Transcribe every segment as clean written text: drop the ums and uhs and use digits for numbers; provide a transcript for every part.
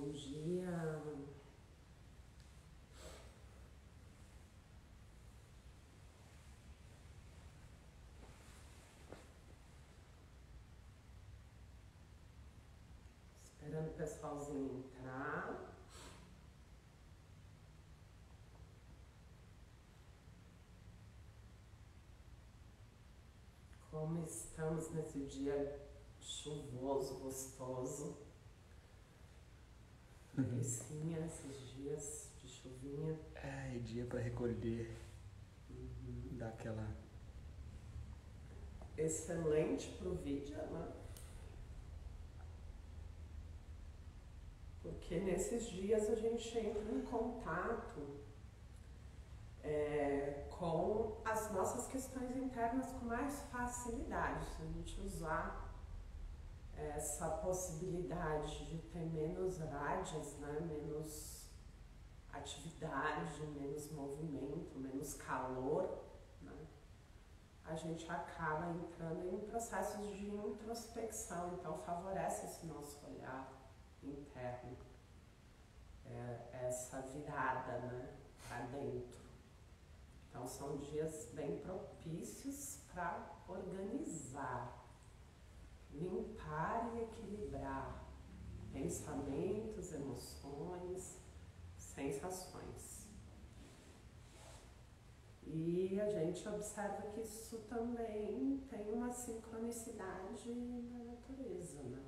Bom dia. Esperando o pessoalzinho entrar. Como estamos nesse dia chuvoso, gostoso. Delicinha esses dias de chuvinha. É, dia para recolher, dar aquela... Excelente pro vídeo, né? Porque nesses dias a gente entra em contato com as nossas questões internas com mais facilidade. Se a gente usar essa possibilidade de ter menos rádios, né? Menos atividade, menos movimento, menos calor, né? A gente acaba entrando em processos de introspecção, então favorece esse nosso olhar interno, essa virada, né, para dentro. Então são dias bem propícios para organizar, limpar e equilibrar pensamentos, emoções, sensações. E a gente observa que isso também tem uma sincronicidade na natureza, né?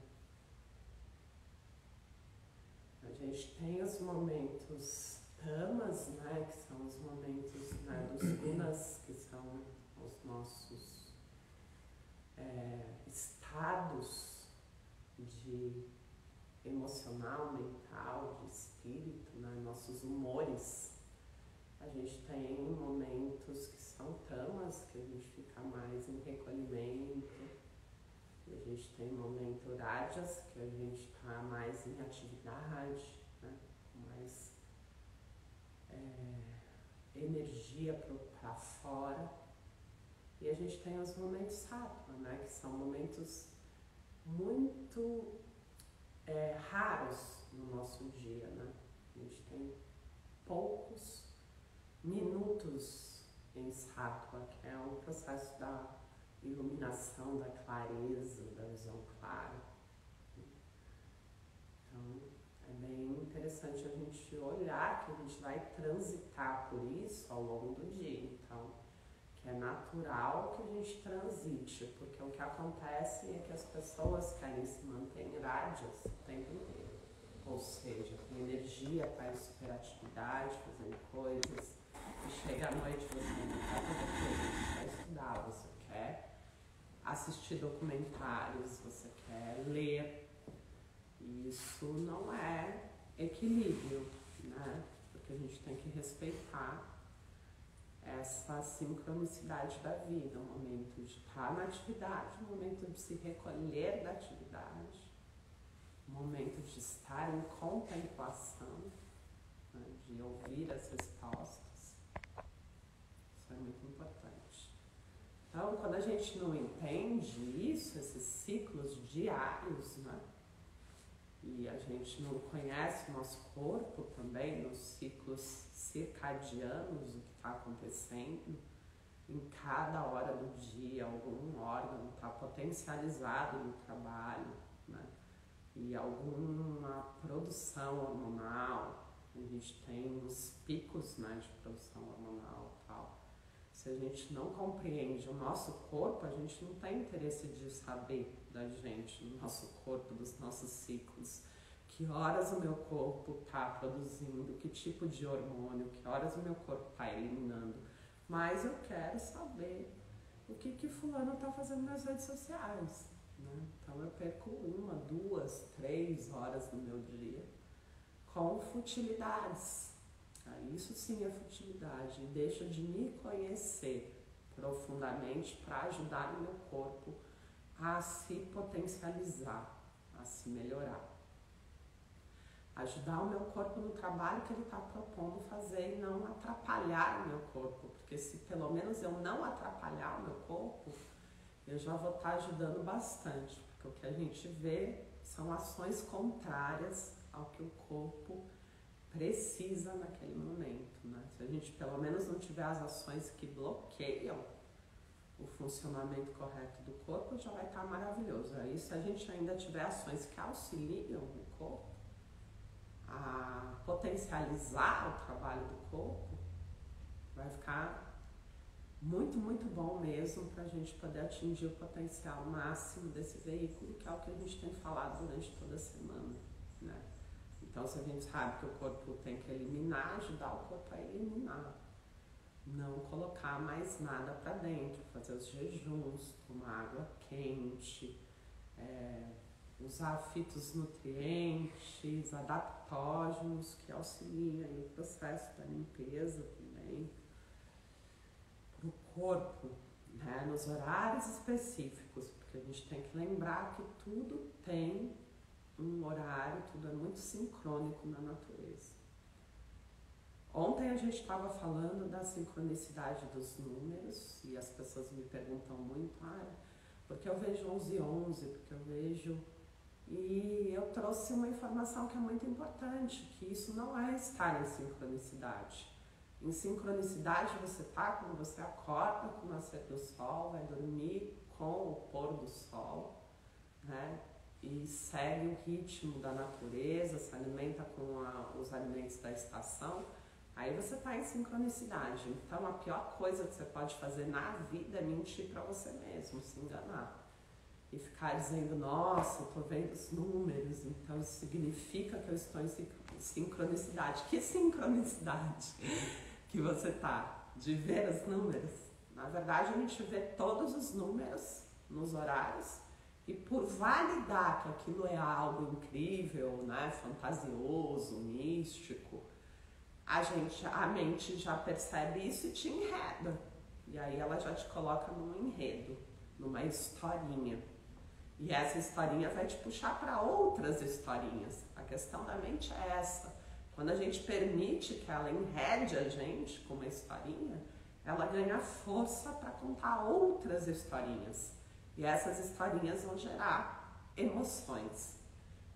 A gente tem os momentos tamas, né, que são os momentos, né, dos gunas, que são os nossos estados de emocional, mental, de espírito, né, nossos humores. A gente tem momentos que são tamas, que a gente fica mais em recolhimento. E a gente tem momento rajas, que a gente está mais em atividade, né, com mais energia para fora. E a gente tem os momentos sattva, né, que são momentos muito raros no nosso dia, né? A gente tem poucos minutos em sattva, que é um processo da iluminação, da clareza, da visão clara. Então, é bem interessante a gente olhar que a gente vai transitar por isso ao longo do dia. Então, que é natural que a gente transite, porque o que acontece é que as pessoas querem se manter em rádios o tempo inteiro. Ou seja, tem energia para superatividade, fazendo coisas, e chega à noite você não quer fazer coisas, você quer estudar, você quer assistir documentários, você quer ler. E isso não é equilíbrio, né? Porque a gente tem que respeitar essa sincronicidade da vida, um momento de estar na atividade, um momento de se recolher da atividade, um momento de estar em contemplação, né, de ouvir as respostas. Isso é muito importante. Então, quando a gente não entende isso, esses ciclos diários, né, e a gente não conhece o nosso corpo também, nos ciclos circadianos, o que está acontecendo, em cada hora do dia, algum órgão está potencializado no trabalho, né? E alguma produção hormonal, a gente tem os picos, né, de produção hormonal e tal. Se a gente não compreende o nosso corpo, a gente não tem interesse de saber da gente, do nosso corpo, dos nossos ciclos. Que horas o meu corpo está produzindo, que tipo de hormônio, que horas o meu corpo está eliminando. Mas eu quero saber o que fulano está fazendo nas redes sociais, né? Então eu perco 1, 2, 3 horas do meu dia com futilidades. Isso sim é futilidade, e deixa de me conhecer profundamente para ajudar o meu corpo a se potencializar, a se melhorar. Ajudar o meu corpo no trabalho que ele está propondo fazer e não atrapalhar o meu corpo, porque se pelo menos eu não atrapalhar o meu corpo, eu já vou estar ajudando bastante, porque o que a gente vê são ações contrárias ao que o corpo corpo precisa naquele momento, né? Se a gente pelo menos não tiver as ações que bloqueiam o funcionamento correto do corpo, já vai estar maravilhoso. Aí se a gente ainda tiver ações que auxiliam o corpo a potencializar o trabalho do corpo, vai ficar muito, muito bom mesmo para a gente poder atingir o potencial máximo desse veículo, que é o que a gente tem falado durante toda a semana, né? Então, se a gente sabe que o corpo tem que eliminar, ajudar o corpo a eliminar. Não colocar mais nada para dentro, fazer os jejuns, tomar água quente, usar fitonutrientes, adaptógenos que auxiliam aí o processo da limpeza também para o corpo, né, nos horários específicos, porque a gente tem que lembrar que tudo tem um horário, tudo é muito sincrônico na natureza. Ontem a gente estava falando da sincronicidade dos números e as pessoas me perguntam muito, porque eu vejo 1111, porque eu vejo... E eu trouxe uma informação que é muito importante, que isso não é estar em sincronicidade. Em sincronicidade você está quando você acorda com o nascer do sol, vai dormir com o pôr do sol, né? E segue o ritmo da natureza, se alimenta com os alimentos da estação, aí você está em sincronicidade. Então a pior coisa que você pode fazer na vida é mentir para você mesmo, se enganar. E ficar dizendo, nossa, eu estou vendo os números, então isso significa que eu estou em sincronicidade. Que sincronicidade que você está de ver os números? Na verdade, a gente vê todos os números nos horários e por validar que aquilo é algo incrível, né, fantasioso, místico, a mente já percebe isso e te enreda. E aí ela já te coloca num enredo, numa historinha. E essa historinha vai te puxar para outras historinhas. A questão da mente é essa. Quando a gente permite que ela enrede a gente com uma historinha, ela ganha força para contar outras historinhas. E essas historinhas vão gerar emoções.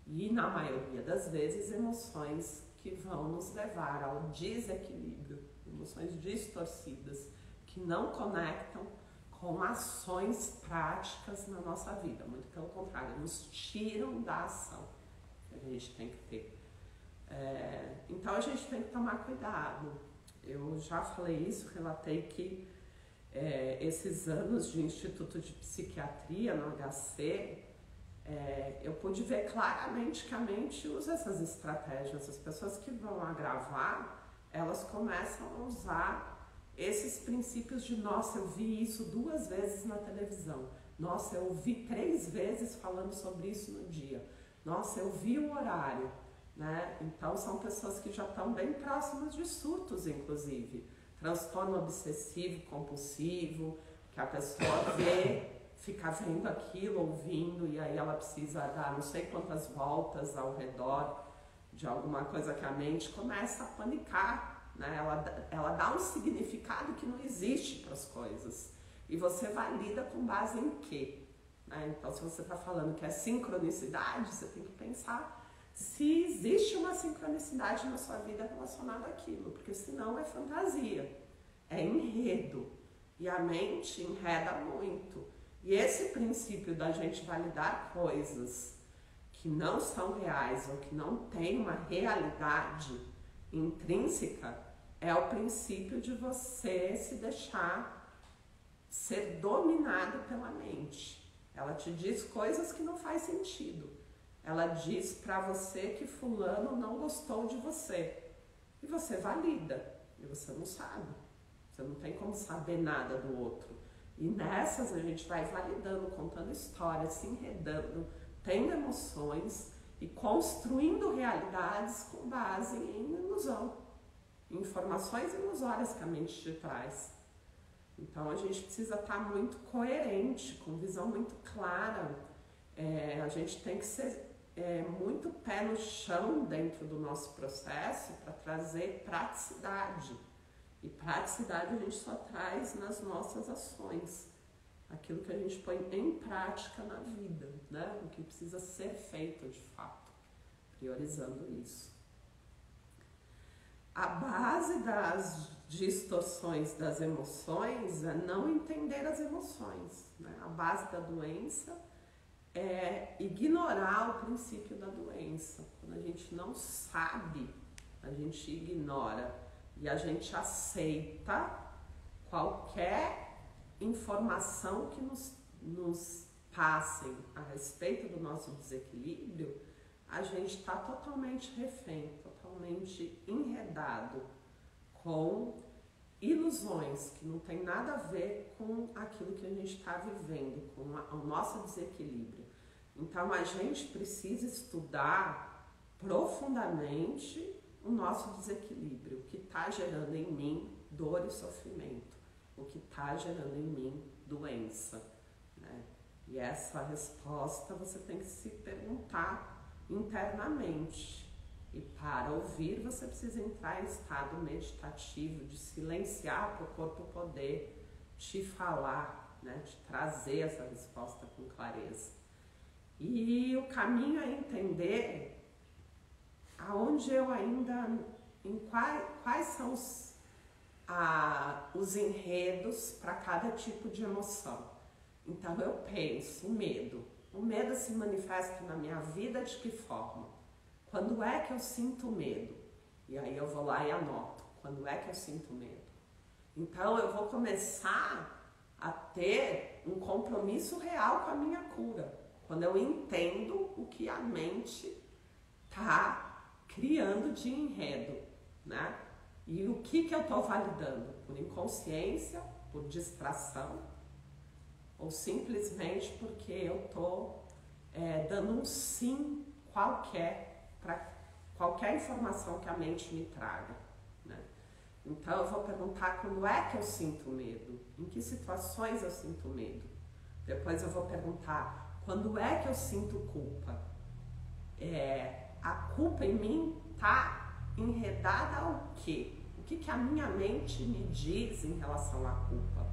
E na maioria das vezes, emoções que vão nos levar ao desequilíbrio. Emoções distorcidas, que não conectam com ações práticas na nossa vida, muito pelo contrário, nos tiram da ação que a gente tem que ter. Então a gente tem que tomar cuidado. Eu já falei isso, relatei que esses anos de Instituto de Psiquiatria no HC, eu pude ver claramente que a mente usa essas estratégias. As pessoas que vão agravar, elas começam a usar esses princípios de, nossa, eu vi isso 2 vezes na televisão, nossa, eu ouvi 3 vezes falando sobre isso no dia, nossa, eu vi o horário, né? Então são pessoas que já estão bem próximas de surtos, inclusive, transtorno obsessivo compulsivo, que a pessoa vê, fica vendo aquilo, ouvindo, e aí ela precisa dar não sei quantas voltas ao redor de alguma coisa que a mente começa a panicar. Né? Ela dá um significado que não existe para as coisas. E você valida com base em quê? Né? Então, se você está falando que é sincronicidade, você tem que pensar se existe uma sincronicidade na sua vida relacionada àquilo. Porque senão é fantasia, é enredo. E a mente enreda muito. E esse princípio da gente validar coisas que não são reais ou que não têm uma realidade intrínseca é o princípio de você se deixar ser dominado pela mente. Ela te diz coisas que não faz sentido. Ela diz pra você que fulano não gostou de você. E você valida. E você não sabe. Você não tem como saber nada do outro. E nessas a gente vai validando, contando histórias, se enredando, tendo emoções e construindo realidades com base em ilusão. Informações ilusórias que a mente te traz. Então a gente precisa estar muito coerente, com visão muito clara. A gente tem que ser muito pé no chão dentro do nosso processo para trazer praticidade. E praticidade a gente só traz nas nossas ações. Aquilo que a gente põe em prática na vida, né? O que precisa ser feito de fato, priorizando isso. a base das distorções das emoções é não entender as emoções, né? A base da doença é ignorar o princípio da doença. Quando a gente não sabe, a gente ignora e a gente aceita qualquer informação que nos passem a respeito do nosso desequilíbrio, a gente está totalmente refém, totalmente enredado com ilusões que não tem nada a ver com aquilo que a gente está vivendo, com o nosso desequilíbrio. Então a gente precisa estudar profundamente o nosso desequilíbrio, o que está gerando em mim dor e sofrimento, o que está gerando em mim doença, né? E essa resposta você tem que se perguntar internamente. E para ouvir, você precisa entrar em estado meditativo, de silenciar para o corpo poder te falar, né? Te trazer essa resposta com clareza. E o caminho é entender aonde eu ainda, quais são os enredos para cada tipo de emoção. Então eu penso, o medo se manifesta na minha vida de que forma? Quando é que eu sinto medo? E aí eu vou lá e anoto, quando é que eu sinto medo? Então eu vou começar a ter um compromisso real com a minha cura, quando eu entendo o que a mente está criando de enredo, né? E o que eu estou validando? Por inconsciência, por distração, ou simplesmente porque eu estou dando um sim qualquer para qualquer informação que a mente me traga, né? Então eu vou perguntar quando é que eu sinto medo, em que situações eu sinto medo. Depois eu vou perguntar quando é que eu sinto culpa. A culpa em mim está enredada ao quê? O que a minha mente me diz em relação à culpa?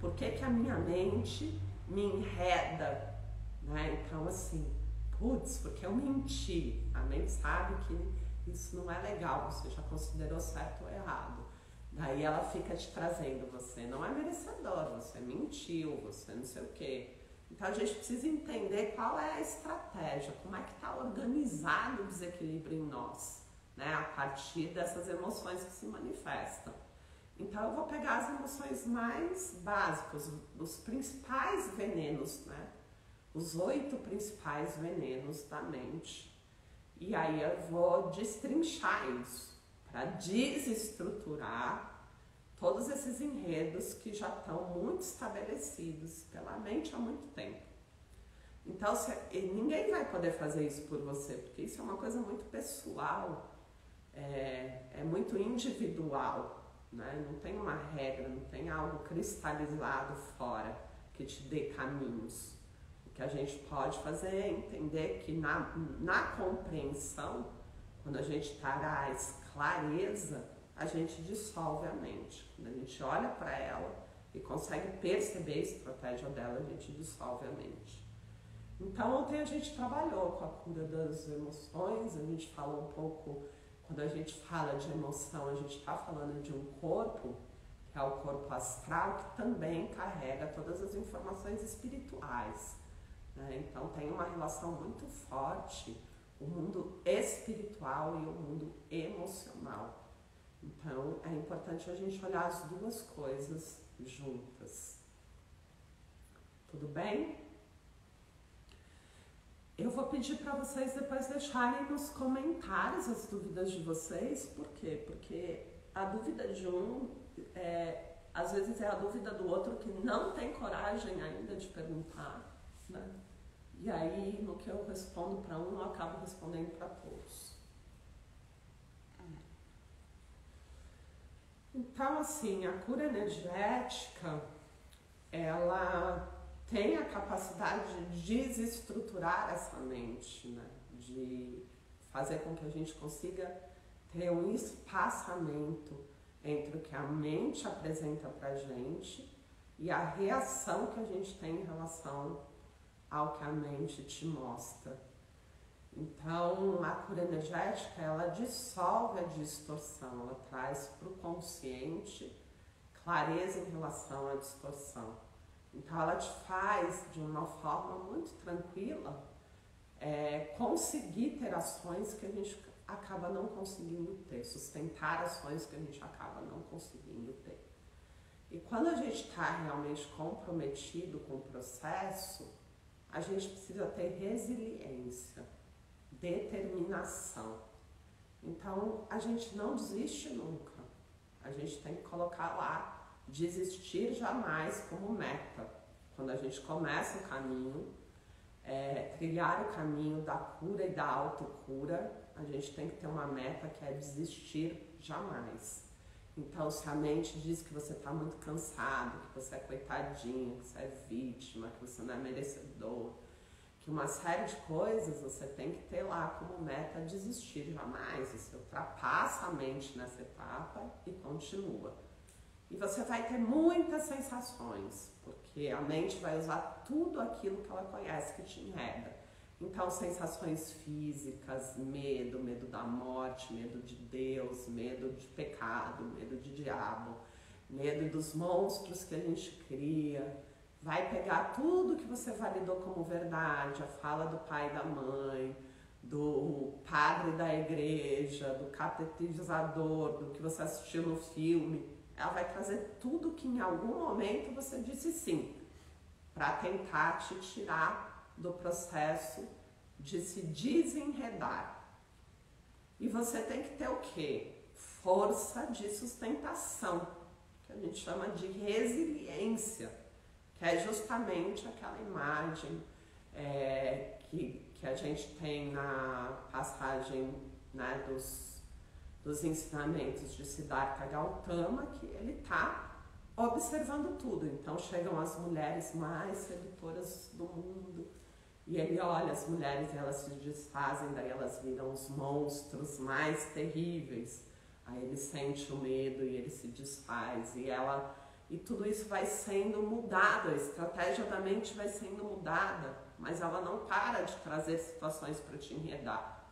Por que a minha mente me enreda, né? Então assim, putz, porque eu menti. A mente sabe que isso não é legal, você já considerou certo ou errado. Daí ela fica te trazendo, você não é merecedor, você mentiu, você não sei o quê. Então a gente precisa entender qual é a estratégia, como é que está organizado o desequilíbrio em nós, né? A partir dessas emoções que se manifestam. Então eu vou pegar as emoções mais básicas, os principais venenos, né? Os 8 principais venenos da mente. E aí eu vou destrinchar isso, para desestruturar todos esses enredos que já estão muito estabelecidos pela mente há muito tempo. Então ninguém vai poder fazer isso por você, porque isso é uma coisa muito pessoal, é muito individual, né? Não tem uma regra, não tem algo cristalizado fora que te dê caminhos. O que a gente pode fazer é entender que na compreensão, quando a gente traz clareza, a gente dissolve a mente. Quando a gente olha para ela e consegue perceber a estratégia dela, a gente dissolve a mente. Então ontem a gente trabalhou com a cura das emoções, a gente falou um pouco, quando a gente fala de emoção, a gente está falando de um corpo, que é o corpo astral, que também carrega todas as informações espirituais, né? Então tem uma relação muito forte, o mundo espiritual e o mundo emocional. Então é importante a gente olhar as duas coisas juntas. Tudo bem? Eu vou pedir para vocês depois deixarem nos comentários as dúvidas de vocês. Por quê? Porque a dúvida de um, às vezes é a dúvida do outro que não tem coragem ainda de perguntar, né? E aí, no que eu respondo para um, eu acabo respondendo para todos. Então, assim, a cura energética, ela tem a capacidade de desestruturar essa mente, né? De fazer com que a gente consiga ter um espaçamento entre o que a mente apresenta pra gente e a reação que a gente tem em relação ao que a mente te mostra. Então, a cura energética, ela dissolve a distorção, ela traz para o consciente clareza em relação à distorção. Então, ela te faz, de uma forma muito tranquila, conseguir ter ações que a gente acaba não conseguindo ter, sustentar ações que a gente acaba não conseguindo ter. E quando a gente está realmente comprometido com o processo, a gente precisa ter resiliência, determinação. Então, a gente não desiste nunca. A gente tem que colocar lá, desistir jamais como meta. Quando a gente começa o caminho, trilhar o caminho da cura e da autocura, a gente tem que ter uma meta que é desistir jamais. Então, se a mente diz que você está muito cansado, que você é coitadinho, que você é vítima, que você não é merecedor, que uma série de coisas você tem que ter lá como meta desistir jamais. Você ultrapassa a mente nessa etapa e continua. E você vai ter muitas sensações, porque a mente vai usar tudo aquilo que ela conhece que te enreda. Então, sensações físicas, medo da morte, medo de Deus, medo de pecado, medo de diabo, medo dos monstros que a gente cria. Vai pegar tudo que você validou como verdade, a fala do pai e da mãe, do padre da igreja, do catequizador, do que você assistiu no filme. Ela vai trazer tudo que em algum momento você disse sim, para tentar te tirar do processo de se desenredar. E você tem que ter o quê? Força de sustentação, que a gente chama de resiliência, que é justamente aquela imagem que a gente tem na passagem, né, dos ensinamentos de Siddhartha Gautama, que ele está observando tudo. Então chegam as mulheres mais sedutoras do mundo e ele olha as mulheres e elas se desfazem, daí elas viram os monstros mais terríveis. Aí ele sente o medo e ele se desfaz e tudo isso vai sendo mudado, a estratégia da mente vai sendo mudada, mas ela não para de trazer situações para te enredar.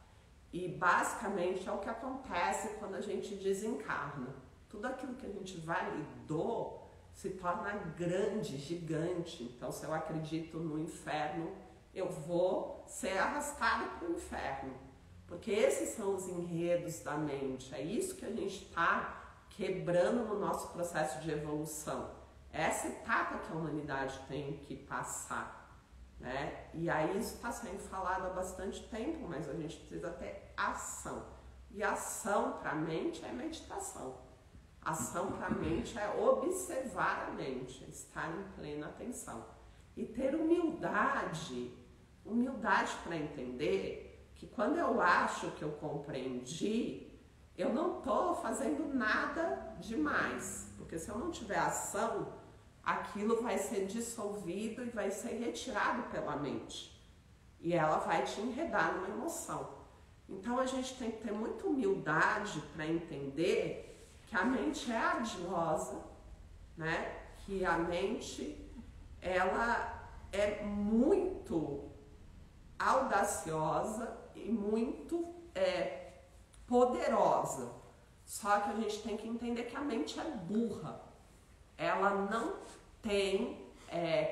E basicamente é o que acontece quando a gente desencarna. Tudo aquilo que a gente validou se torna grande, gigante. Então, se eu acredito no inferno, eu vou ser arrastado para o inferno. Porque esses são os enredos da mente. É isso que a gente está quebrando no nosso processo de evolução. Essa etapa que a humanidade tem que passar, né? E aí isso está sendo falado há bastante tempo, mas a gente precisa ter ação. E ação para a mente é meditação. Ação para a mente é observar a mente, estar em plena atenção. E ter humildade para entender que quando eu acho que eu compreendi, eu não estou fazendo nada demais. Porque se eu não tiver ação, aquilo vai ser dissolvido e vai ser retirado pela mente. E ela vai te enredar numa emoção. Então a gente tem que ter muita humildade para entender que a mente é ardilosa, né? Que a mente, ela é muito audaciosa e muito poderosa. Só que a gente tem que entender que a mente é burra. Ela não tem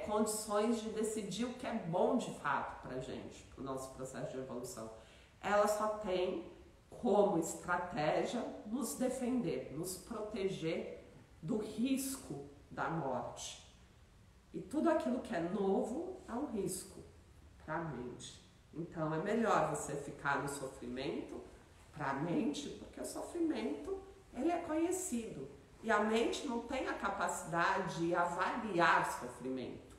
condições de decidir o que é bom de fato pra gente, pro nosso processo de evolução. Ela só tem como estratégia nos defender, nos proteger do risco da morte. E tudo aquilo que é novo é um risco para a mente. Então é melhor você ficar no sofrimento para a mente, porque o sofrimento ele é conhecido. E a mente não tem a capacidade de avaliar sofrimento.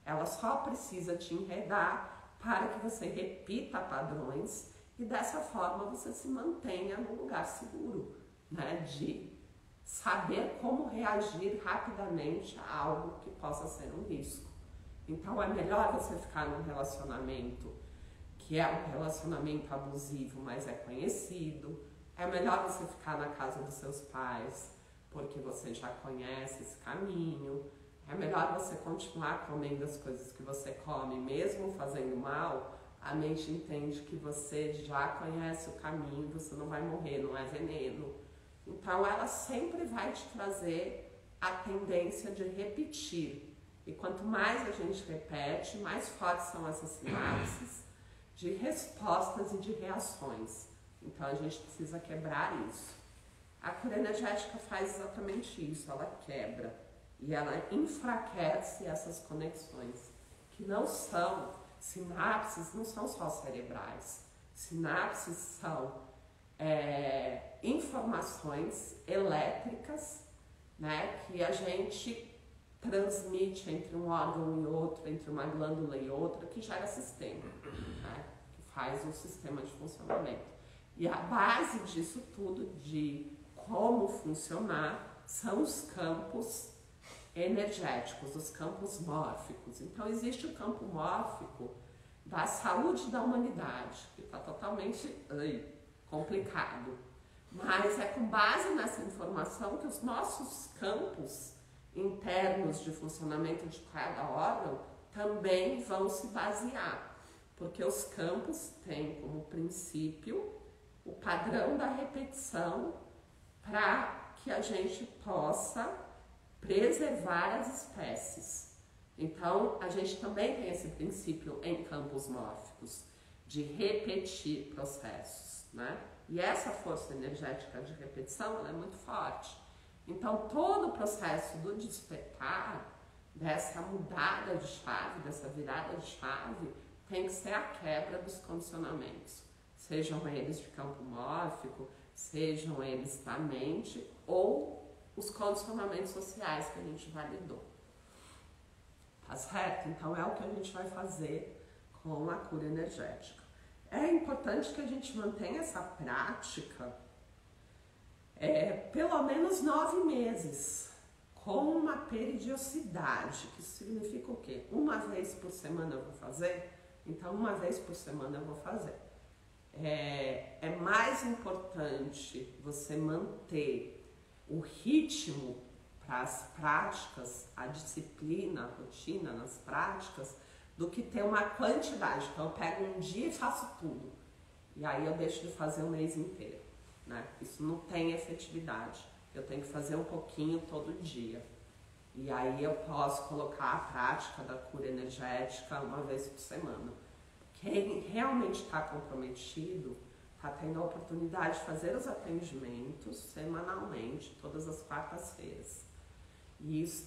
Ela só precisa te enredar para que você repita padrões e dessa forma você se mantenha num lugar seguro, né? De saber como reagir rapidamente a algo que possa ser um risco. Então é melhor você ficar num relacionamento que é um relacionamento abusivo, mas é conhecido. É melhor você ficar na casa dos seus pais, porque você já conhece esse caminho. É melhor você continuar comendo as coisas que você come, mesmo fazendo mal, a mente entende que você já conhece o caminho, você não vai morrer, não é veneno. Então ela sempre vai te trazer a tendência de repetir. E quanto mais a gente repete, mais fortes são essas sinapses de respostas e de reações. Então a gente precisa quebrar isso. A cura energética faz exatamente isso, ela quebra e ela enfraquece essas conexões, que não são sinapses, não são só cerebrais. Sinapses são informações elétricas, né, que a gente transmite entre um órgão e outro, entre uma glândula e outra, que gera sistema, né, que faz um sistema de funcionamento. E a base disso tudo, de como funcionar, são os campos energéticos, os campos mórficos. Então existe o campo mórfico da saúde da humanidade, que está totalmente complicado. Mas é com base nessa informação que os nossos campos internos de funcionamento de cada órgão também vão se basear. Porque os campos têm como princípio o padrão da repetição para que a gente possa preservar as espécies. Então, a gente também tem esse princípio em campos mórficos, de repetir processos, né? E essa força energética de repetição, ela é muito forte. Então, todo o processo do despertar, dessa mudada de chave, dessa virada de chave, tem que ser a quebra dos condicionamentos. Sejam eles de campo mórfico, sejam eles da mente ou os condicionamentos sociais que a gente validou. Tá certo? Então é o que a gente vai fazer com a cura energética. É importante que a gente mantenha essa prática pelo menos 9 meses, com uma periodicidade, que significa o quê? Uma vez por semana eu vou fazer? Então uma vez por semana eu vou fazer. É mais importante você manter o ritmo para as práticas, a disciplina, a rotina nas práticas, do que ter uma quantidade. Então eu pego um dia e faço tudo, e aí eu deixo de fazer o mês inteiro, né? Isso não tem efetividade. Eu tenho que fazer um pouquinho todo dia, e aí eu posso colocar a prática da cura energética uma vez por semana. Quem realmente está comprometido está tendo a oportunidade de fazer os atendimentos semanalmente, todas as quartas-feiras. E isso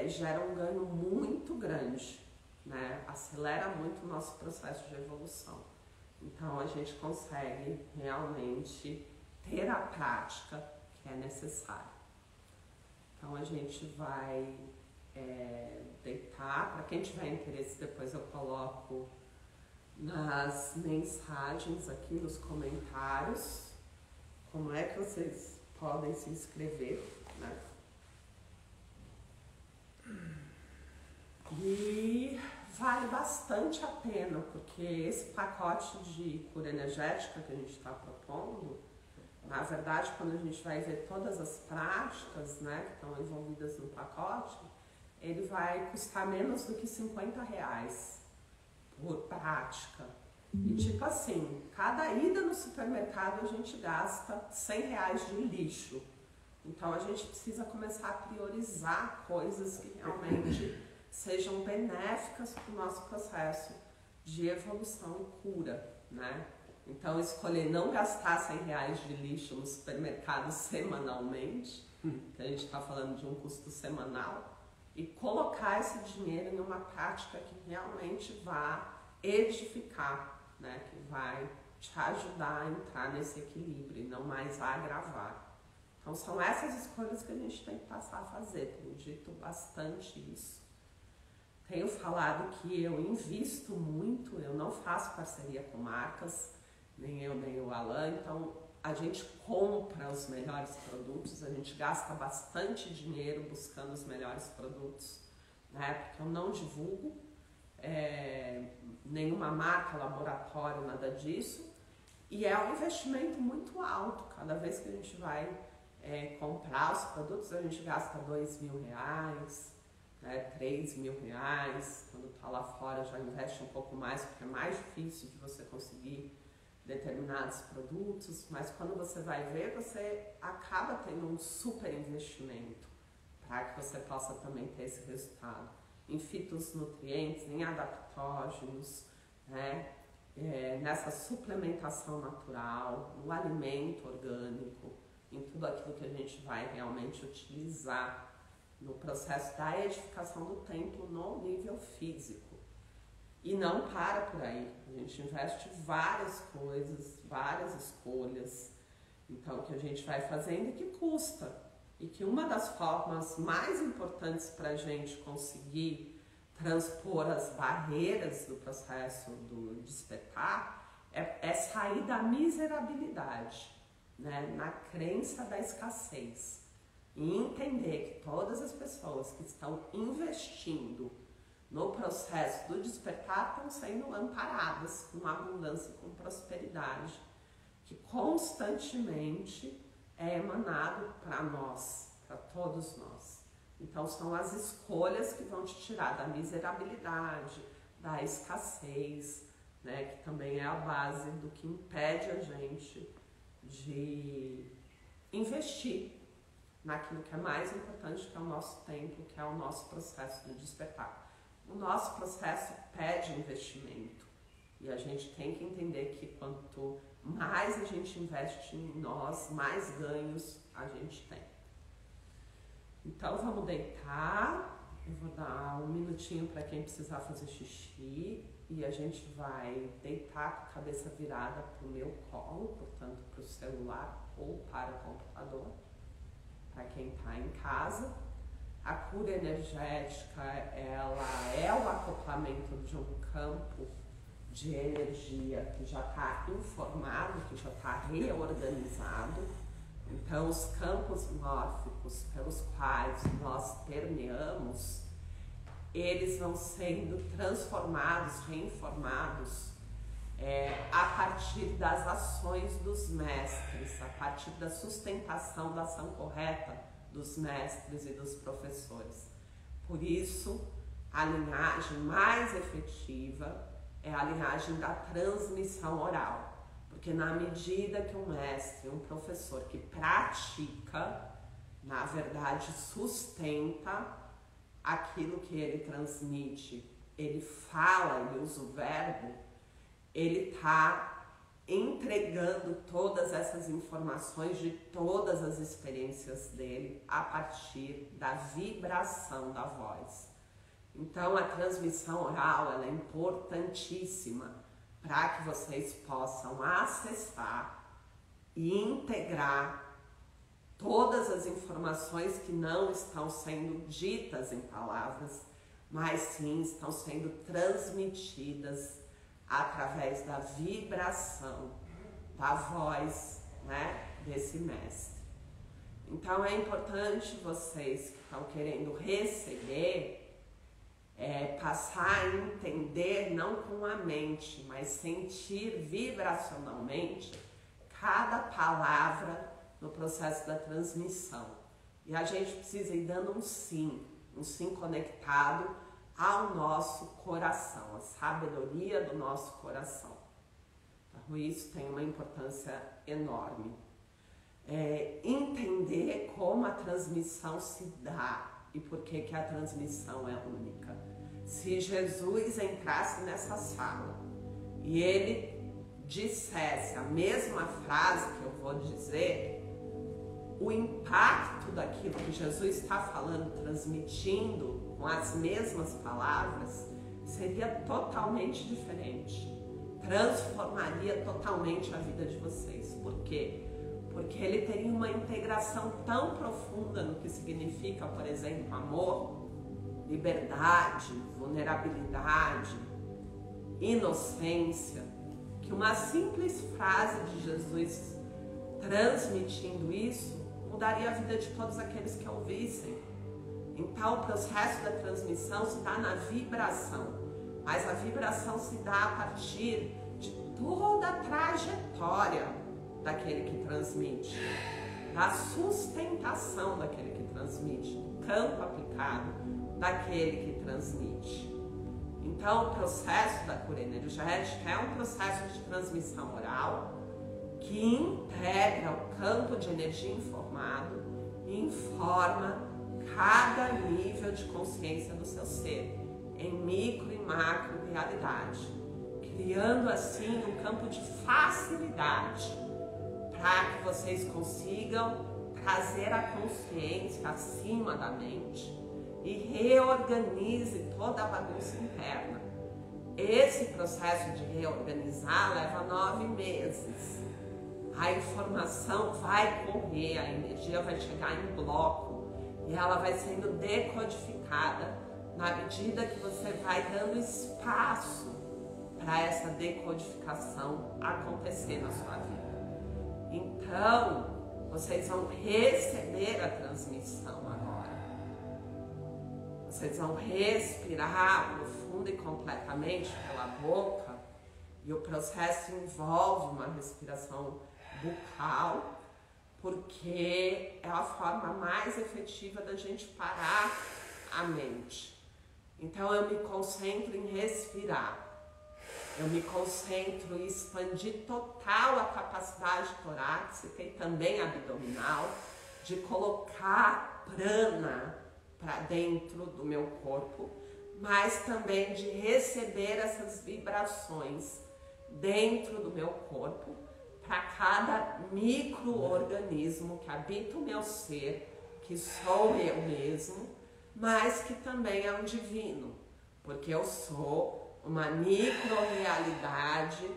gera um ganho muito grande, né? Acelera muito o nosso processo de evolução. Então a gente consegue realmente ter a prática que é necessária. Então a gente vai deitar. Para quem tiver interesse, depois eu coloco nas mensagens aqui, nos comentários, como é que vocês podem se inscrever, né? E vale bastante a pena, porque esse pacote de cura energética que a gente está propondo, na verdade, quando a gente vai ver todas as práticas, né, que estão envolvidas no pacote, ele vai custar menos do que R$50 por prática. E tipo assim, cada ida no supermercado a gente gasta R$100 de lixo. Então a gente precisa começar a priorizar coisas que realmente sejam benéficas para o nosso processo de evolução e cura, né? Então escolher não gastar R$100 de lixo no supermercado semanalmente, que a gente está falando de um custo semanal, e colocar esse dinheiro em uma prática que realmente vá edificar, né? Que vai te ajudar a entrar nesse equilíbrio e não mais a agravar. Então são essas escolhas que a gente tem que passar a fazer. Tenho dito bastante isso. Tenho falado que eu invisto muito, eu não faço parceria com marcas, nem eu nem o Alan, então a gente compra os melhores produtos, a gente gasta bastante dinheiro buscando os melhores produtos, né? Porque eu não divulgo nenhuma marca, laboratório, nada disso, e é um investimento muito alto. Cada vez que a gente vai comprar os produtos, a gente gasta R$2.000, né, R$3.000, quando está lá fora já investe um pouco mais, porque é mais difícil de você conseguir determinados produtos, mas quando você vai ver, você acaba tendo um super investimento para que você possa também ter esse resultado. Em fitonutrientes, em adaptógenos, né, nessa suplementação natural, no alimento orgânico, em tudo aquilo que a gente vai realmente utilizar no processo da edificação do templo no nível físico. E não para por aí, a gente investe várias coisas, várias escolhas, então que a gente vai fazendo e que custa. E que uma das formas mais importantes para a gente conseguir transpor as barreiras do processo do despertar é sair da miserabilidade, né, na crença da escassez. E entender que todas as pessoas que estão investindo no processo do despertar estão sendo amparadas com abundância e com prosperidade, que constantemente é emanado para nós, para todos nós. Então são as escolhas que vão te tirar da miserabilidade, da escassez, né, que também é a base do que impede a gente de investir naquilo que é mais importante, que é o nosso tempo, que é o nosso processo de despertar. O nosso processo pede investimento e a gente tem que entender que quanto mais a gente investe em nós, mais ganhos a gente tem. Então vamos deitar, eu vou dar um minutinho para quem precisar fazer xixi e a gente vai deitar com a cabeça virada para o meu colo, portanto para o celular ou para o computador, para quem está em casa. A cura energética, ela é o acoplamento de um campo de energia que já está informado, que já está reorganizado. Então, os campos mórficos pelos quais nós permeamos, eles vão sendo transformados, reinformados a partir das ações dos mestres, a partir da sustentação da ação correta dos mestres e dos professores. Por isso, a linhagem mais efetiva é a linhagem da transmissão oral. Porque na medida que um mestre, um professor que pratica, na verdade sustenta aquilo que ele transmite, ele fala, ele usa o verbo, ele está entregando todas essas informações de todas as experiências dele a partir da vibração da voz. Então a transmissão oral ela é importantíssima para que vocês possam acessar e integrar todas as informações que não estão sendo ditas em palavras, mas sim estão sendo transmitidas através da vibração da voz, né, desse mestre. Então é importante vocês que estão querendo receber passar a entender não com a mente, mas sentir vibracionalmente cada palavra no processo da transmissão. E a gente precisa ir dando um sim conectado ao nosso coração, a sabedoria do nosso coração. Então isso tem uma importância enorme. Entender como a transmissão se dá e por que a transmissão é única. Se Jesus entrasse nessa sala e ele dissesse a mesma frase que eu vou dizer, o impacto daquilo que Jesus está falando, transmitindo com as mesmas palavras, seria totalmente diferente. Transformaria totalmente a vida de vocês. Por quê? Porque ele teria uma integração tão profunda no que significa, por exemplo, amor, liberdade, vulnerabilidade, inocência, que uma simples frase de Jesus transmitindo isso mudaria a vida de todos aqueles que ouvissem. Então o processo da transmissão se dá na vibração, mas a vibração se dá a partir de toda a trajetória daquele que transmite, da sustentação daquele que transmite, do campo aplicado, daquele que transmite. Então, o processo da cura energética é um processo de transmissão oral que integra o campo de energia informado e informa cada nível de consciência do seu ser, em micro e macro realidade, criando assim um campo de facilidade para que vocês consigam trazer a consciência acima da mente e reorganize toda a bagunça interna. Esse processo de reorganizar leva 9 meses. A informação vai correr, a energia vai chegar em bloco e ela vai sendo decodificada na medida que você vai dando espaço para essa decodificação acontecer na sua vida. Então, vocês vão receber a transmissão agora. Vocês vão respirar profundo e completamente pela boca, e o processo envolve uma respiração bucal, porque é a forma mais efetiva da gente parar a mente. Então eu me concentro em respirar, eu me concentro em expandir total a capacidade torácica e também abdominal de colocar prana para dentro do meu corpo, mas também de receber essas vibrações dentro do meu corpo para cada micro-organismo que habita o meu ser, que sou eu mesmo, mas que também é um divino, porque eu sou uma micro-realidade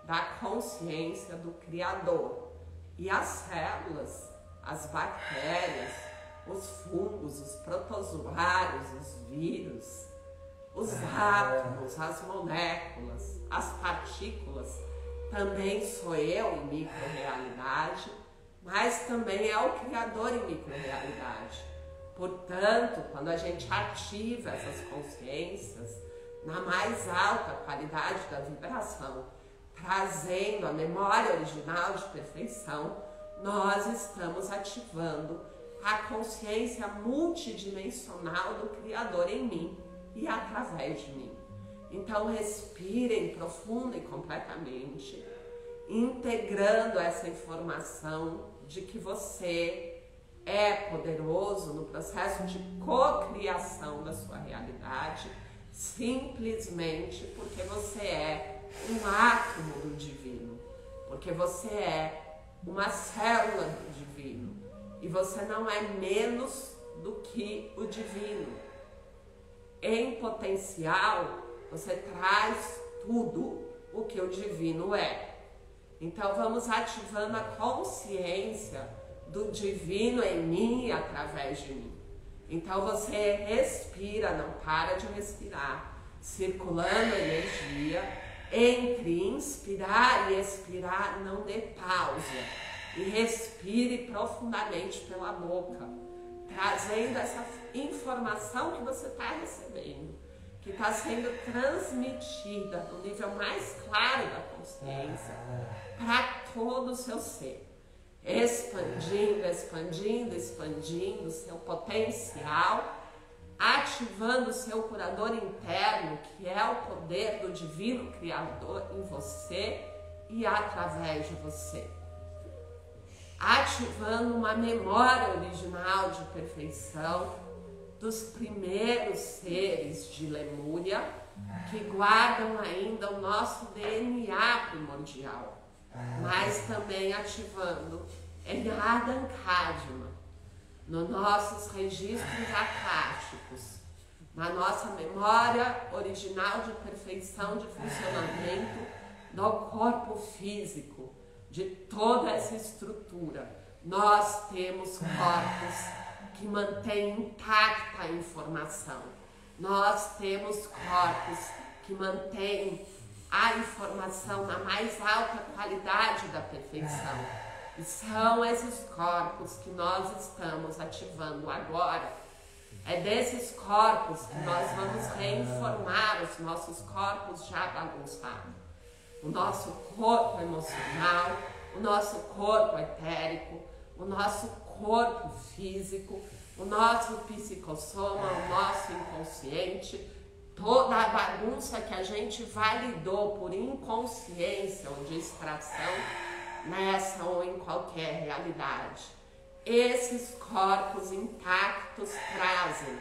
da consciência do Criador. E as células, as bactérias, os fungos, os protozoários, os vírus, os átomos, as moléculas, as partículas, também sou eu em micro-realidade, mas também é o Criador em micro-realidade. Portanto, quando a gente ativa essas consciências na mais alta qualidade da vibração, trazendo a memória original de perfeição, nós estamos ativando a consciência multidimensional do Criador em mim e através de mim. Então respirem profundo e completamente, integrando essa informação de que você é poderoso no processo de cocriação da sua realidade, simplesmente porque você é um átomo do divino, porque você é uma célula do divino e você não é menos do que o divino. Em potencial, você traz tudo o que o divino é. Então vamos ativando a consciência do divino em mim e através de mim. Então você respira, não para de respirar, circulando energia entre inspirar e expirar, não dê pausa e respire profundamente pela boca, trazendo essa informação que você está recebendo, que está sendo transmitida no nível mais claro da consciência para todo o seu ser, expandindo, expandindo, expandindo o seu potencial, ativando o seu curador interno, que é o poder do divino criador em você e através de você, ativando uma memória original de perfeição dos primeiros seres de Lemúria, que guardam ainda o nosso DNA primordial, mas também ativando em Adam Kadma, nos nossos registros akáshicos, na nossa memória original de perfeição de funcionamento do corpo físico, de toda essa estrutura. Nós temos corpos que mantêm intacta a informação. Nós temos corpos que mantêm a informação na mais alta qualidade da perfeição. E são esses corpos que nós estamos ativando agora. É desses corpos que nós vamos reinformar os nossos corpos já bagunçados. O nosso corpo emocional, o nosso corpo etérico, o nosso corpo físico, o nosso psicossoma, o nosso inconsciente, toda a bagunça que a gente validou por inconsciência ou distração nessa ou em qualquer realidade. Esses corpos intactos trazem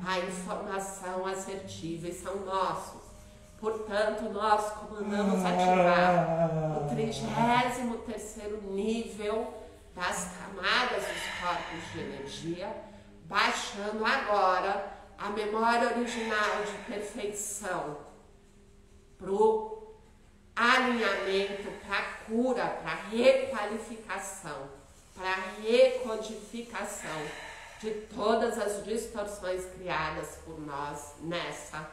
a informação assertiva e são nossos. Portanto, nós comandamos ativar o 33º nível das camadas dos corpos de energia, baixando agora a memória original de perfeição para o alinhamento, para a cura, para a requalificação, para a recodificação de todas as distorções criadas por nós nessa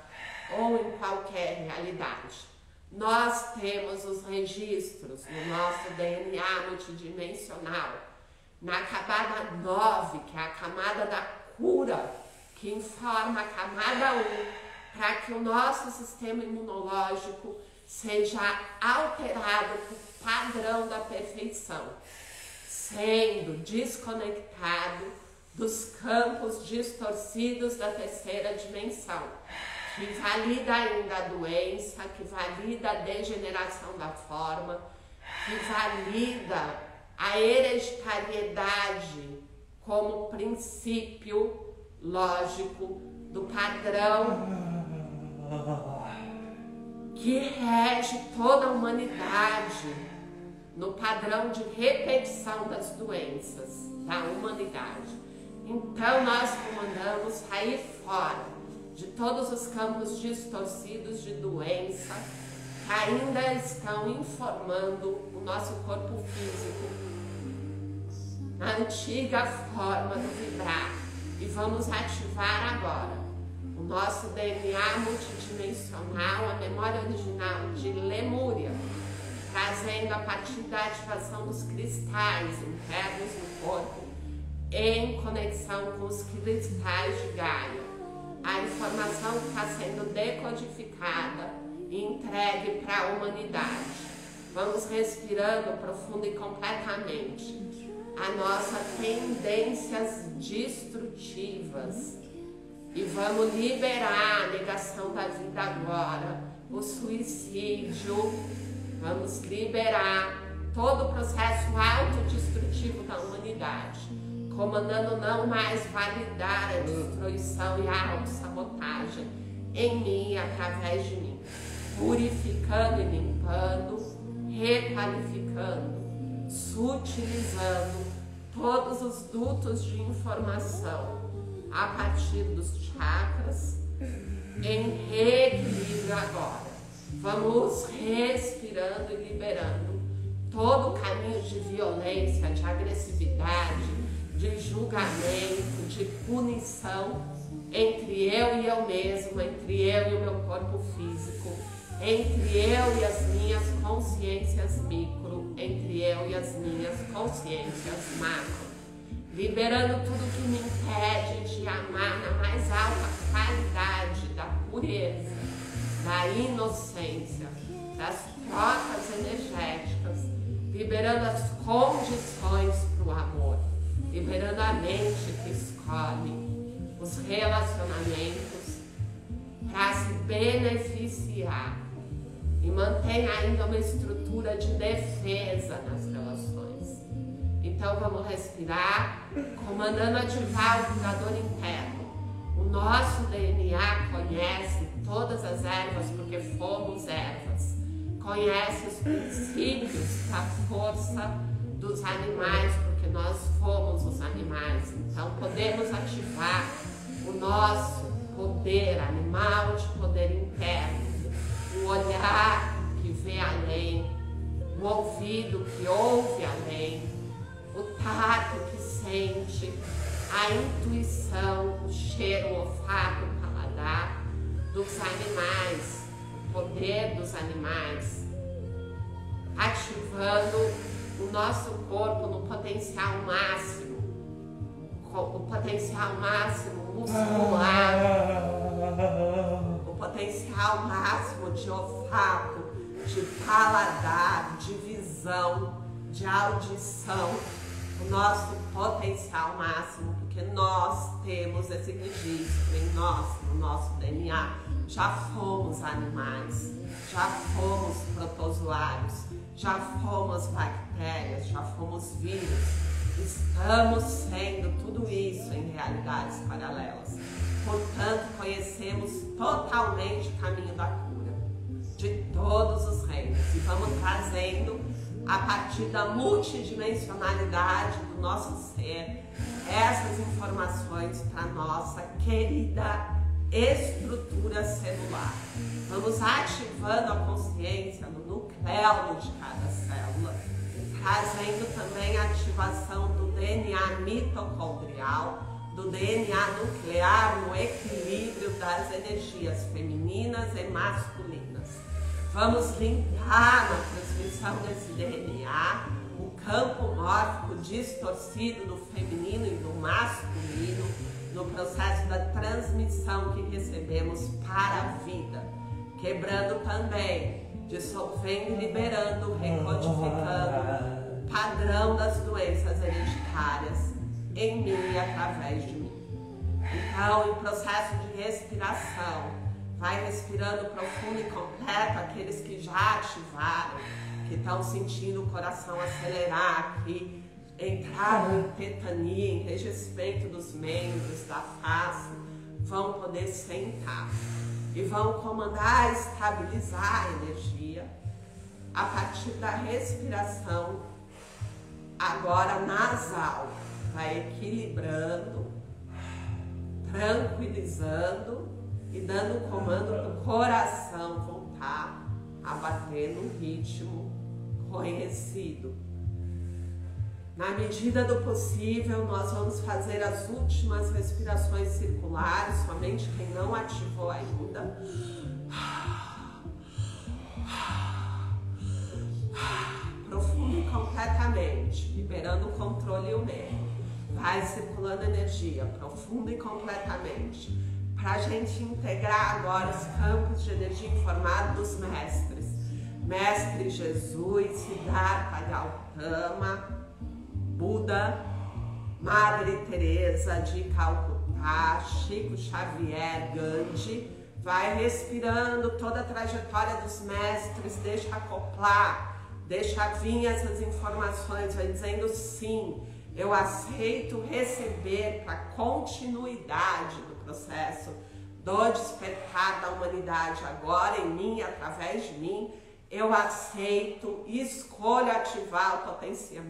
ou em qualquer realidade. Nós temos os registros no nosso DNA multidimensional, na camada 9, que é a camada da cura, que informa a camada 1, para que o nosso sistema imunológico seja alterado para o padrão da perfeição, sendo desconectado dos campos distorcidos da terceira dimensão, que valida ainda a doença, que valida a degeneração da forma, que valida a hereditariedade como princípio lógico do padrão que rege toda a humanidade, no padrão de repetição das doenças da humanidade. Então nós comandamos sair fora de todos os campos distorcidos de doença que ainda estão informando o nosso corpo físico na antiga forma do vibrar. E vamos ativar agora o nosso DNA multidimensional, a memória original de Lemúria, trazendo a partir da ativação dos cristais internos no corpo, em conexão com os cristais de Gaia, a informação que está sendo decodificada e entregue para a humanidade. Vamos respirando profundo e completamente a nossas tendências destrutivas e vamos liberar a negação da vida agora, o suicídio, vamos liberar todo o processo autodestrutivo da humanidade, comandando não mais validar a destruição e a autossabotagem em mim e através de mim, purificando e limpando, requalificando, sutilizando todos os dutos de informação a partir dos chakras em reequilíbrio agora. Vamos respirando e liberando todo o caminho de violência, de agressividade, de julgamento, de punição entre eu e eu mesmo, entre eu e o meu corpo físico, entre eu e as minhas consciências micro, entre eu e as minhas consciências macro, liberando tudo que me impede de amar na mais alta qualidade da pureza, da inocência, das trocas energéticas, liberando as condições para o amor, liberando a mente que escolhe os relacionamentos para se beneficiar e mantém ainda uma estrutura de defesa nas relações. Então vamos respirar, comandando ativar o curador interno. O nosso DNA conhece todas as ervas porque fomos ervas. Conhece os princípios da força dos animais porque nós fomos os animais. Então podemos ativar o nosso poder animal de poder interno, o olhar que vê além, o ouvido que ouve além, o tato que sente, a intuição, o cheiro, o olfato, o paladar dos animais, o poder dos animais, ativando o nosso corpo no potencial máximo, o potencial máximo muscular, o potencial máximo de olfato, de paladar, de visão, de audição, o nosso potencial máximo, porque nós temos esse registro em nós, no nosso DNA. Já fomos animais, já fomos protozoários, já fomos bactérias, já fomos vírus. Estamos sendo tudo isso em realidades paralelas. Portanto, conhecemos totalmente o caminho da cura de todos os reinos e vamos trazendo, a partir da multidimensionalidade do nosso ser, essas informações para a nossa querida estrutura celular. Vamos ativando a consciência no nucleolo de cada célula, trazendo também a ativação do DNA mitocondrial, do DNA nuclear no equilíbrio das energias femininas e masculinas. Vamos limpar na transmissão desse DNA o campo mórfico distorcido do feminino e do masculino no processo da transmissão que recebemos para a vida, quebrando também, dissolvendo e liberando, recodificando o padrão das doenças hereditárias em mim e através de mim. Então, em processo de respiração, vai respirando profundo e completo aqueles que já ativaram, que estão sentindo o coração acelerar, que entraram em tetania, em enrijecimento dos membros, da face, vão poder sentar e vão comandar, estabilizar a energia a partir da respiração agora nasal. Vai equilibrando, tranquilizando e dando comando para o coração voltar a bater no ritmo conhecido. Na medida do possível, nós vamos fazer as últimas respirações circulares, somente quem não ativou ainda. Profundo e completamente, liberando o controle e o medo. Vai circulando energia, profundo e completamente, para a gente integrar agora os campos de energia informados dos mestres. Mestre Jesus, Siddhartha Gautama, Buda, Madre Teresa de Calcutá, Chico Xavier, Gandhi. Vai respirando toda a trajetória dos mestres, deixa acoplar, deixa vir essas informações, vai dizendo sim, eu aceito receber para continuidade do processo do despertar da humanidade agora em mim, através de mim. Eu aceito e escolho ativar o potencial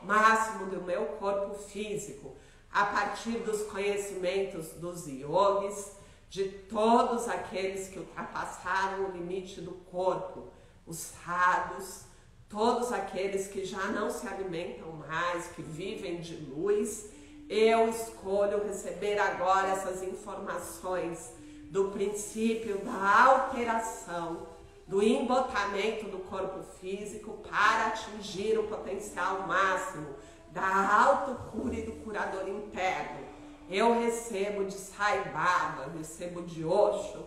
máximo do meu corpo físico a partir dos conhecimentos dos yogis, de todos aqueles que ultrapassaram o limite do corpo, os sadhus, todos aqueles que já não se alimentam mais, que vivem de luz. Eu escolho receber agora essas informações do princípio da alteração, do embotamento do corpo físico para atingir o potencial máximo da autocura e do curador interno. Eu recebo de Sai Baba, recebo de Osho,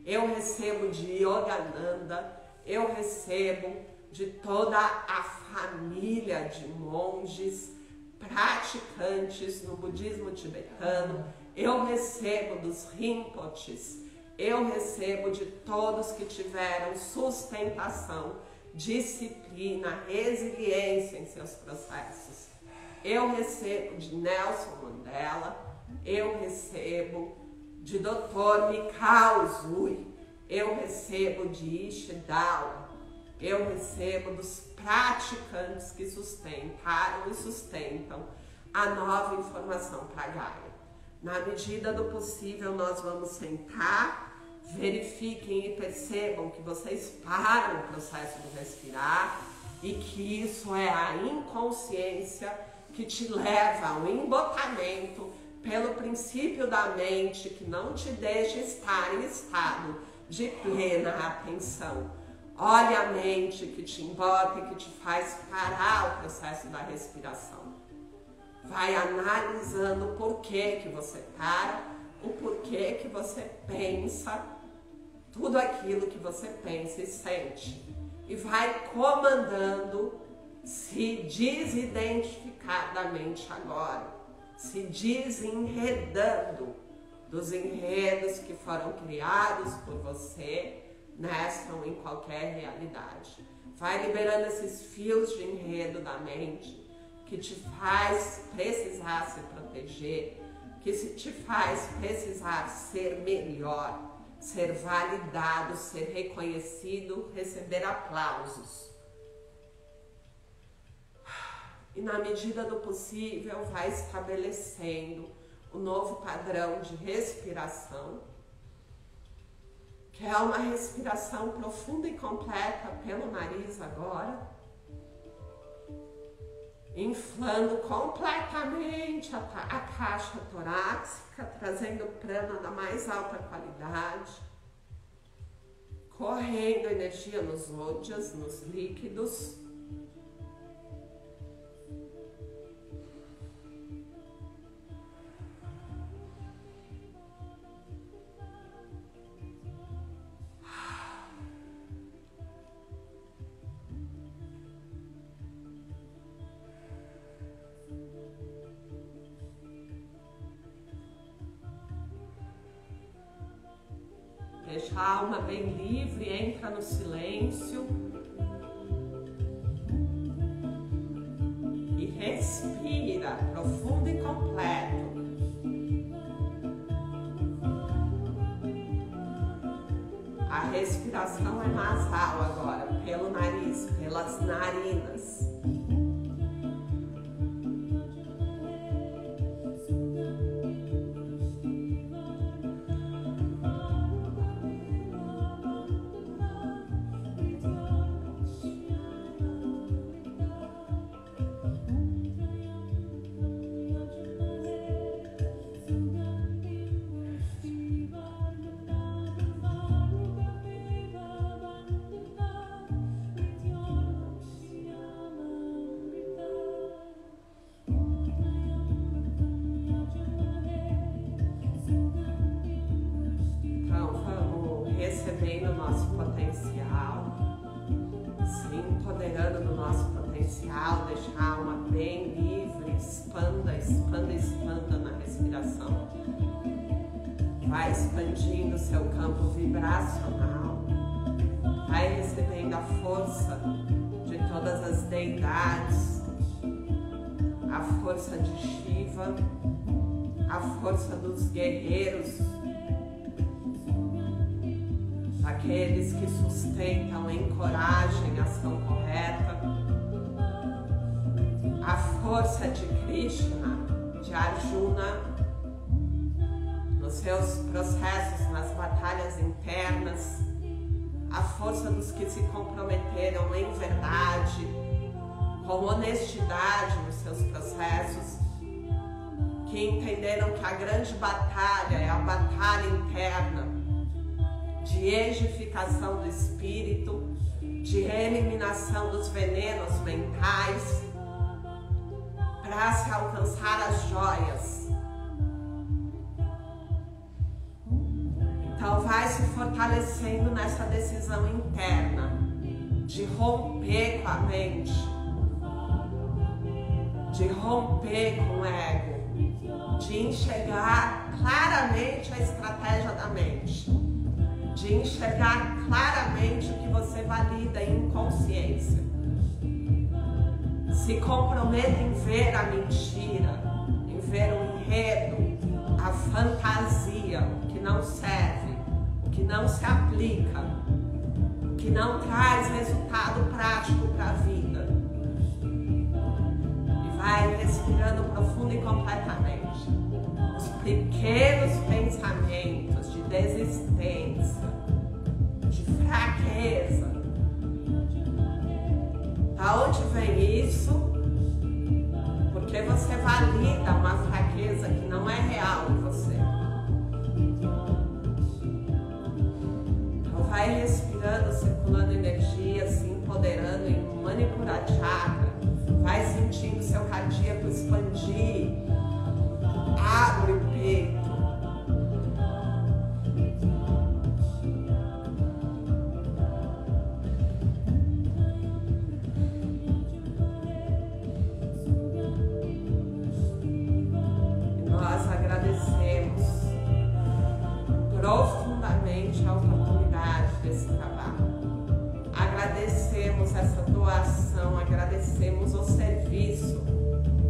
eu recebo de Yogananda, eu recebo de toda a família de monges praticantes no budismo tibetano, eu recebo dos Rinpoches, eu recebo de todos que tiveram sustentação, disciplina, resiliência em seus processos. Eu recebo de Nelson Mandela, eu recebo de Dr. Mikao Usui, eu recebo de Ishidao, eu recebo dos praticantes que sustentaram e sustentam a nova informação para Gaia. Na medida do possível, nós vamos sentar, verifiquem e percebam que vocês param o processo de respirar e que isso é a inconsciência que te leva ao embotamento pelo princípio da mente que não te deixa estar em estado de plena atenção. Olha a mente que te embota e que te faz parar o processo da respiração. Vai analisando o porquê que você para, o porquê que você pensa, tudo aquilo que você pensa e sente. E vai comandando se desidentificadamente agora, se desenredando dos enredos que foram criados por você nessa ou em qualquer realidade. Vai liberando esses fios de enredo da mente que te faz precisar se proteger, que te faz precisar ser melhor, ser validado, ser reconhecido, receber aplausos. E na medida do possível vai estabelecendo o novo padrão de respiração, que é uma respiração profunda e completa pelo nariz agora, inflando completamente a caixa torácica, trazendo prana da mais alta qualidade, correndo energia nos ojas, nos líquidos. Deixa a alma bem livre, entra no silêncio e respira profundo e completo. A respiração é nasal agora, pelo nariz, pelas narinas. Recebendo o nosso potencial, se empoderando do nosso potencial, deixar a alma bem livre, expanda, expanda, expanda na respiração. Vai expandindo seu campo vibracional, vai recebendo a força de todas as deidades, a força de Shiva, a força dos guerreiros, aqueles que sustentam, encorajam a ação correta, a força de Krishna, de Arjuna, nos seus processos, nas batalhas internas, a força dos que se comprometeram em verdade, com honestidade nos seus processos, que entenderam que a grande batalha é a batalha interna, de edificação do espírito, de eliminação dos venenos mentais, para se alcançar as joias. Então vai se fortalecendo nessa decisão interna, de romper com a mente, de romper com o ego, de enxergar claramente a estratégia da mente, de enxergar claramente o que você valida em consciência. Se comprometa em ver a mentira, em ver o enredo, a fantasia, o que não serve, o que não se aplica, o que não traz resultado prático para a vida. E vai respirando profundo e completamente. Os pequenos pensamentos de desistência, de fraqueza. Da onde vem isso? Porque você valida uma fraqueza que não é real em você. Então vai respirando, circulando energia, se empoderando em Manipura Chakra. Vai sentindo seu cardíaco expandir. Abre o peito. gente a oportunidade desse trabalho. Agradecemos essa doação, agradecemos o serviço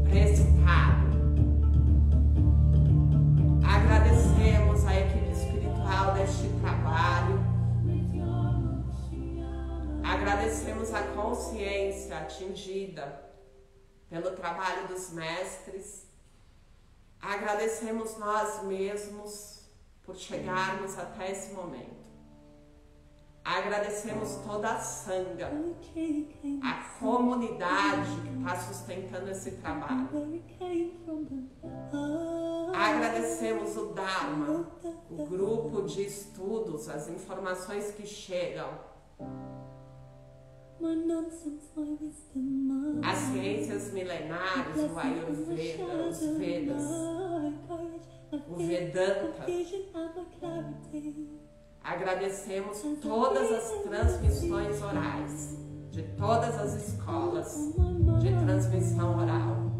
prestado. Agradecemos a equipe espiritual deste trabalho. Agradecemos a consciência atingida pelo trabalho dos mestres. Agradecemos nós mesmos por chegarmos até esse momento. Agradecemos toda a sanga, a comunidade que está sustentando esse trabalho. Agradecemos o Dharma, o grupo de estudos, as informações que chegam, as ciências milenares, o Ayurveda, os Vedas, o Vedanta. Agradecemos todas as transmissões orais de todas as escolas de transmissão oral.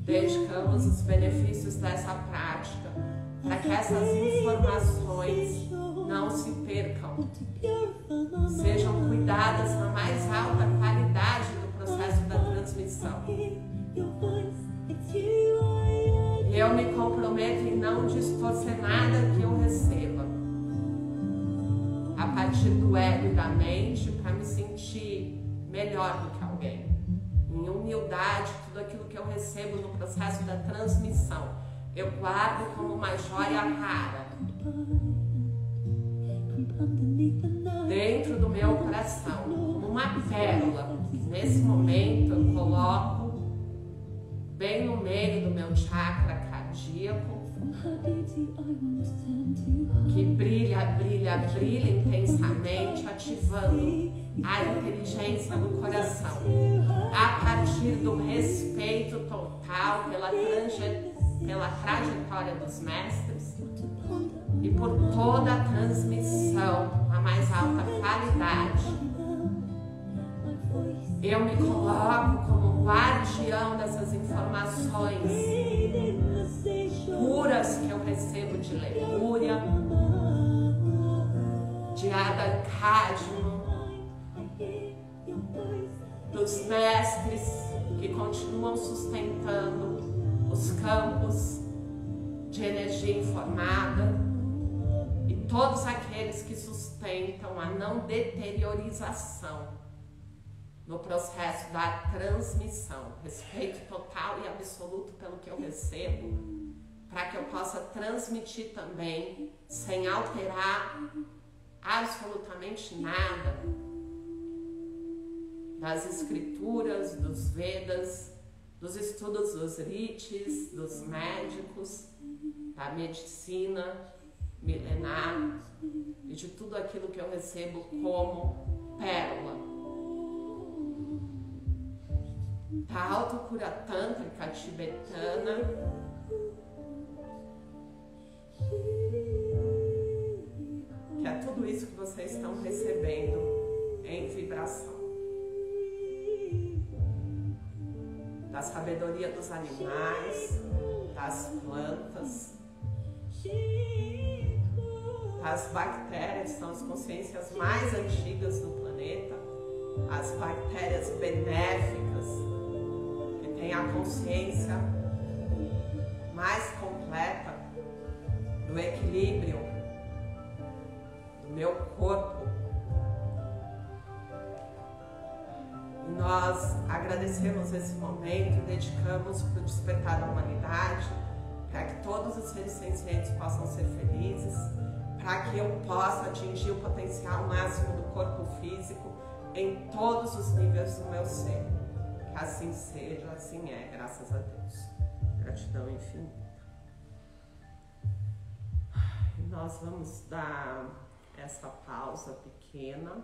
Dedicamos os benefícios dessa prática para que essas informações não se percam, sejam cuidadas na mais alta qualidade do processo da transmissão. E eu me comprometo em não distorcer nada que eu receba a partir do ego e da mente para me sentir melhor do que alguém. Em humildade, tudo aquilo que eu recebo no processo da transmissão, eu guardo como uma joia rara dentro do meu coração, como uma pérola. Nesse momento eu coloco bem no meio do meu chakra cardíaco, que brilha, brilha, brilha intensamente, ativando a inteligência do coração, a partir do respeito total pela trajetória dos mestres e por toda a transmissão a mais alta qualidade. Eu me coloco como guardião dessas informações puras que eu recebo de Lemúria, de Ada Cadmo, dos mestres que continuam sustentando os campos de energia informada e todos aqueles que sustentam a não deteriorização no processo da transmissão. Respeito total e absoluto pelo que eu recebo, para que eu possa transmitir também, sem alterar absolutamente nada das escrituras, dos Vedas, dos estudos dos ritis, dos médicos, da medicina milenar e de tudo aquilo que eu recebo como pérola da autocura tântrica tibetana, que é tudo isso que vocês estão recebendo em vibração. Da sabedoria dos animais, das plantas, as bactérias, são as consciências mais antigas do planeta, as bactérias benéficas, que têm a consciência mais completa do equilíbrio do meu corpo. E nós agradecemos esse momento e dedicamos para o despertar da humanidade, para que todos os seres sencientes possam ser felizes, para que eu possa atingir o potencial máximo do corpo físico em todos os níveis do meu ser. Que assim seja, assim é, graças a Deus. Gratidão infinita. E nós vamos dar essa pausa pequena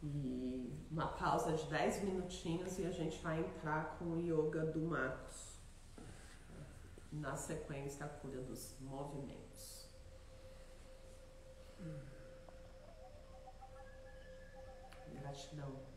e uma pausa de 10 minutinhos e a gente vai entrar com o Yoga do Marcos. Na sequência, a cura dos movimentos. Gratidão.